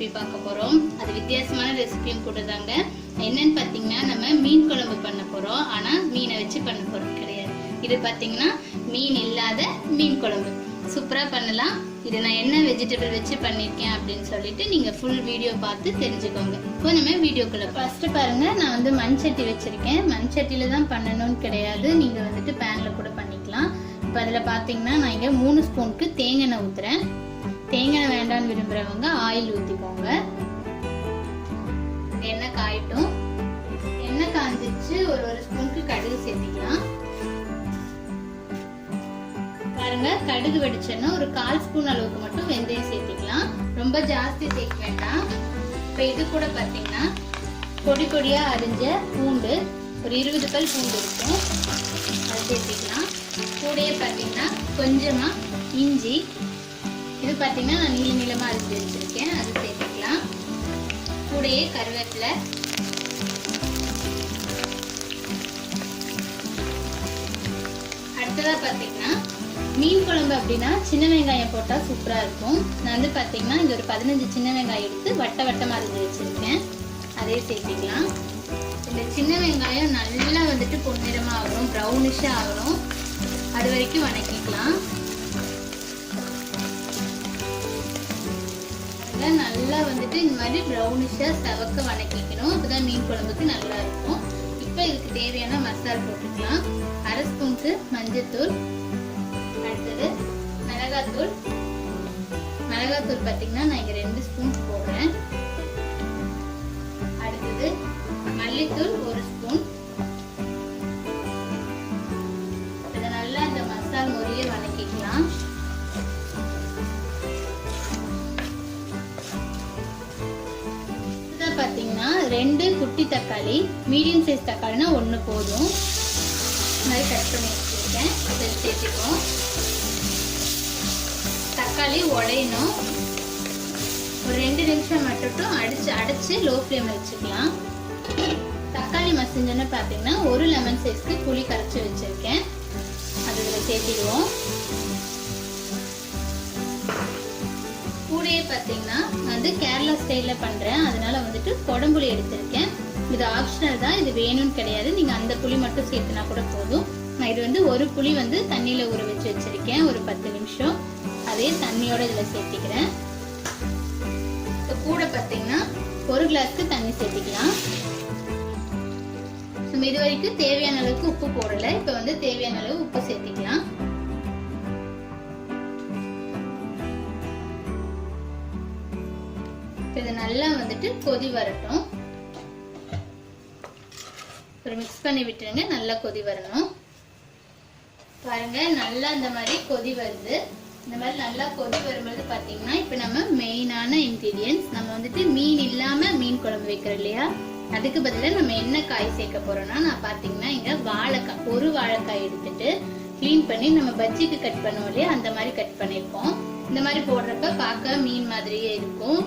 Recipe பார்க்க போகிறோம். அது வித்தியாசமான ரெசிபியும் கூட தாங்க. என்னன்னு பார்த்தீங்கன்னா நம்ம மீன் குழம்பு பண்ண போகிறோம். ஆனால் மீனை வச்சு பண்ண போகிறது கிடையாது. இது பார்த்தீங்கன்னா மீன் இல்லாத மீன் குழம்பு சூப்பராக பண்ணலாம். இது நான் என்ன வெஜிடபிள் வச்சு பண்ணியிருக்கேன் அப்படின்னு சொல்லிட்டு நீங்கள் ஃபுல் வீடியோ பார்த்து தெரிஞ்சுக்கோங்க. இப்போ நம்ம வீடியோக்குள்ளே ஃபஸ்ட்டு பாருங்கள். நான் வந்து மண் சட்டி வச்சுருக்கேன். மண் சட்டியில் தான் பண்ணணும்னு கிடையாது, நீங்கள் வந்துட்டு பேனில் கூட பண்ணிக்கலாம். இப்போ அதில் பார்த்தீங்கன்னா நான் இங்கே 3 ஸ்பூனுக்கு தேங்காய் எண்ணெய் ஊற்றுறேன். தேங்காய் எண்ணெய் வேண்டான்னு விரும்புகிறவங்க ஆயில் ஊற்றிக்கோங்க. எண்ணெய் காயட்டும். எண்ணெய் காஞ்சிச்சு. ஒரு ஸ்பூனுக்கு கடுகு சேர்த்திக்கலாம். பாருங்க, கடுகு வெடிச்சோன்னா ஒரு 1/4 ஸ்பூன் அளவுக்கு மட்டும் வெந்தயம் சேர்த்திக்கலாம். ரொம்ப ஜாஸ்தி சேர்க்க வேண்டாம். இப்போ இது கூட பார்த்தீங்கன்னா பொடி பொடியாக அரிஞ்ச பூண்டு, ஒரு 20 பல் பூண்டு இருக்கும், அதை சேர்த்திக்கலாம். கூடயே பார்த்தீங்கன்னா கொஞ்சமாக இஞ்சி, இது பார்த்தீங்கன்னா நான் நீளமாக அரிஞ்சு வச்சுருக்கேன், அது சேர்த்துக்கலாம். கூடயே கருவேப்பிலை, அடுத்ததாக பார்த்தீங்கன்னா மீன் குழம்பு அப்படின்னா சின்ன வெங்காயம் போட்டால் சூப்பராக இருக்கும். நான் வந்து பார்த்தீங்கன்னா இங்கே ஒரு 15 சின்ன வெங்காயம் எடுத்து வட்டமாக அரிஞ்சு வச்சுருக்கேன், அதே சேர்த்திக்கலாம். இந்த சின்ன வெங்காயம் நல்லா வந்துட்டு பொன்னிறமாக ஆகணும், ப்ரௌனிஷாக ஆகணும், அது வரைக்கும் வணக்கிக்கலாம். நல்லா வந்துட்டு இந்த மாதிரி ப்ரௌனிஷா செவக்க வணக்கிக்கணும். அப்பதான் மீன் குழம்புக்கு நல்லா இருக்கும். இப்போ இதுக்கு தேவையான மசாலா போட்டுக்கலாம். 1/2 ஸ்பூனுக்கு மஞ்சத்தூள், அடுத்தது மிளகாத்தூள். மிளகாத்தூள் பார்த்தீங்கன்னா நான் இங்கே 2 ஸ்பூன் போடுறேன். அடுத்தது மல்லித்தூள் 1 ஸ்பூன். இதை நல்லா இந்த மசாலா முறைய வணக்கிக்கலாம். பார்த்தீங்கன்னா 2 குட்டி தக்காளி, மீடியம் சைஸ் தக்காளினா 1 போதும், இந்த மாதிரி கட் பண்ணி வச்சுருக்கேன். அதை சேர்த்துப்போம். தக்காளி உடையணும். ஒரு 2 நிமிஷம் மட்டும் அடைச்சு லோ ஃப்ளேமில் வச்சுக்கலாம். தக்காளி மசிஞ்சோன்னு பார்த்தீங்கன்னா 1 லெமன் சைஸ்க்கு புளி கரைச்சி வச்சுருக்கேன், அது இதில் சேர்த்திடுவோம். கூடயே பார்த்தீங்கன்னா வந்து கேரளா ஸ்டைலில் பண்ணுறேன், அதனால வந்துட்டு குடம்புளி எடுத்திருக்கேன். இது ஆப்ஷனல் தான், இது வேணும்னு கிடையாது. நீங்கள் அந்த புளி மட்டும் சேர்த்துனா கூட போதும். நான் இது வந்து ஒரு புளி வந்து தண்ணியில் ஊற வச்சு வச்சுருக்கேன், ஒரு 10 நிமிஷம். அதே தண்ணியோட இதில் சேர்த்திக்கிறேன். இப்போ கூட பார்த்தீங்கன்னா 1 கிளாஸ்க்கு தண்ணி சேர்த்திக்கலாம். நம்ம இது வரைக்கும் தேவையான அளவுக்கு உப்பு போடலை. இப்போ வந்து தேவையான அளவு உப்பு சேர்த்திக்கலாம். இது நல்லா வந்துட்டு கொதி வரட்டும். ஒரு மிக்ஸ் பண்ணி விட்டுருங்க, நல்லா கொதி வரணும். பாருங்க, நல்லா இந்த மாதிரி கொதி வருது. இந்த மாதிரி நல்லா கொதி வரும்போது பார்த்தீங்கன்னா இப்போ நம்ம மெயினான இன்கிரீடியன்ஸ், நம்ம வந்துட்டு மீன் இல்லாமல் மீன் குழம்பு வைக்கிறோம் இல்லையா, அதுக்கு பதிலாக நம்ம என்ன காய் சேர்க்க போறோம்னா, நான் பார்த்தீங்கன்னா இங்கே வாழைக்காய், ஒரு வாழைக்காய் எடுத்துட்டு க்ளீன் பண்ணி நம்ம பஜ்ஜிக்கு கட் பண்ணுவோம் இல்லையா, அந்த மாதிரி கட் பண்ணியிருக்கோம். இந்த மாதிரி போடுறப்ப பார்க்க மீன் மாதிரியே இருக்கும்,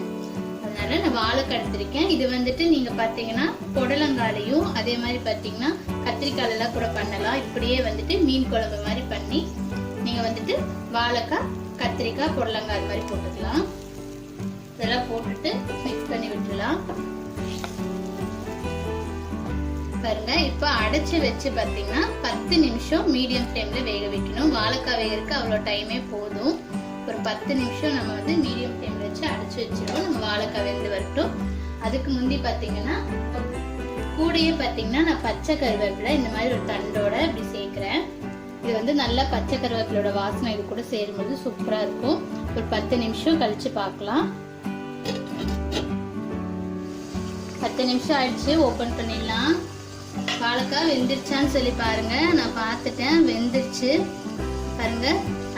அதனால நான் வாழைக்காய் எடுத்திருக்கேன். இது வந்துட்டு நீங்க பாத்தீங்கன்னா புடலங்காலையும் அதே மாதிரி பாத்தீங்கன்னா கத்திரிக்காய் எல்லாம் கூட பண்ணலாம். இப்படியே வந்துட்டு மீன் குழம்பு மாதிரி பண்ணி நீங்க வந்துட்டு வாழைக்காய், கத்திரிக்காய், புடலங்காய் அது மாதிரி போட்டுக்கலாம். இதெல்லாம் போட்டுட்டு மிக்ஸ் பண்ணி விட்டுலாம். பாருங்க, இப்ப அடைச்சு வச்சு பாத்தீங்கன்னா 10 நிமிஷம் மீடியம் ஃப்ளேம்ல வேக வைக்கணும். வாழைக்காய் வேகிறதுக்கு அவ்வளோ டைமே போதும். ஒரு 10 நிமிஷம் நம்ம வந்து மீடியம் ஃப்ளேம்ல வச்சு அடைச்சு வச்சிருவோம். நம்ம வாழைக்காய் வெந்து வரட்டும். அதுக்கு முந்தி பார்த்தீங்கன்னா கூடையே பார்த்தீங்கன்னா நான் பச்சை கருவேப்பிலை இந்த மாதிரி ஒரு தண்டோட இப்படி சேர்க்கிறேன். இது வந்து நல்லா பச்சை கருவேப்பிலோட வாசனை இது கூட சேரும்போது சூப்பராக இருக்கும். ஒரு 10 நிமிஷம் கழிச்சு பார்க்கலாம். 10 நிமிஷம் ஆயிடுச்சு, ஓப்பன் பண்ணிடலாம். வாழைக்காய் வெந்துருச்சான்னு சொல்லி பாருங்க. நான் பார்த்துட்டேன், வெந்துருச்சு. பாருங்க,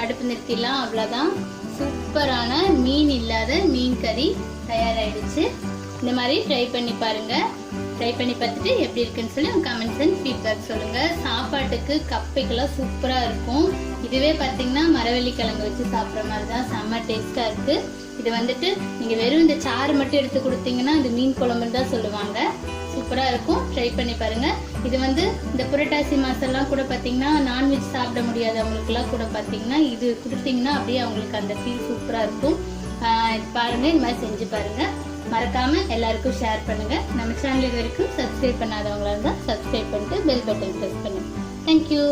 அடுப்பு நிறுத்திடலாம். அவ்வளோதான், சூப்பரான மீன் இல்லாத மீன் கறி தயாராகிடுச்சு. இந்த மாதிரி ட்ரை பண்ணி பாருங்க. ட்ரை பண்ணி பார்த்துட்டு எப்படி இருக்குன்னு சொல்லி கமெண்ட்ஸ் அண்ட் ஃபீட்பேக் சொல்லுங்க. சாப்பாட்டுக்கு கப்பைக்கெல்லாம் சூப்பராக இருக்கும். இதுவே பார்த்தீங்கன்னா மரவள்ளி கிழங்கு வச்சு சாப்பிட்ற மாதிரி தான், செம்ம டேஸ்ட்டாக இருக்கு. இது வந்துட்டு நீங்கள் வெறும் இந்த சாறு மட்டும் எடுத்து கொடுத்தீங்கன்னா இது மீன் குழம்புன்னு தான் சொல்லுவாங்க. சூப்பராக இருக்கும், ட்ரை பண்ணி பாருங்க. இது வந்து இந்த புரட்டாசி மாசம்லாம் கூட பார்த்தீங்கன்னா நான்வெஜ் சாப்பிட முடியாதவங்களுக்குலாம் கூட பார்த்தீங்கன்னா இது கொடுத்தீங்கன்னா அப்படியே அவங்களுக்கு அந்த ஃபீல் சூப்பராக இருக்கும். பாருங்க, இந்த மாதிரி செஞ்சு பாருங்க. மறக்காம எல்லாருக்கும் ஷேர் பண்ணுங்க. நம்ம சேனல் இது வரைக்கும் சப்ஸ்கிரைப் பண்ணாதவங்களா இருந்தா சப்ஸ்கிரைப் பண்ணிட்டு பெல் பட்டன் பிரஸ் பண்ணுங்க. தேங்க்யூ.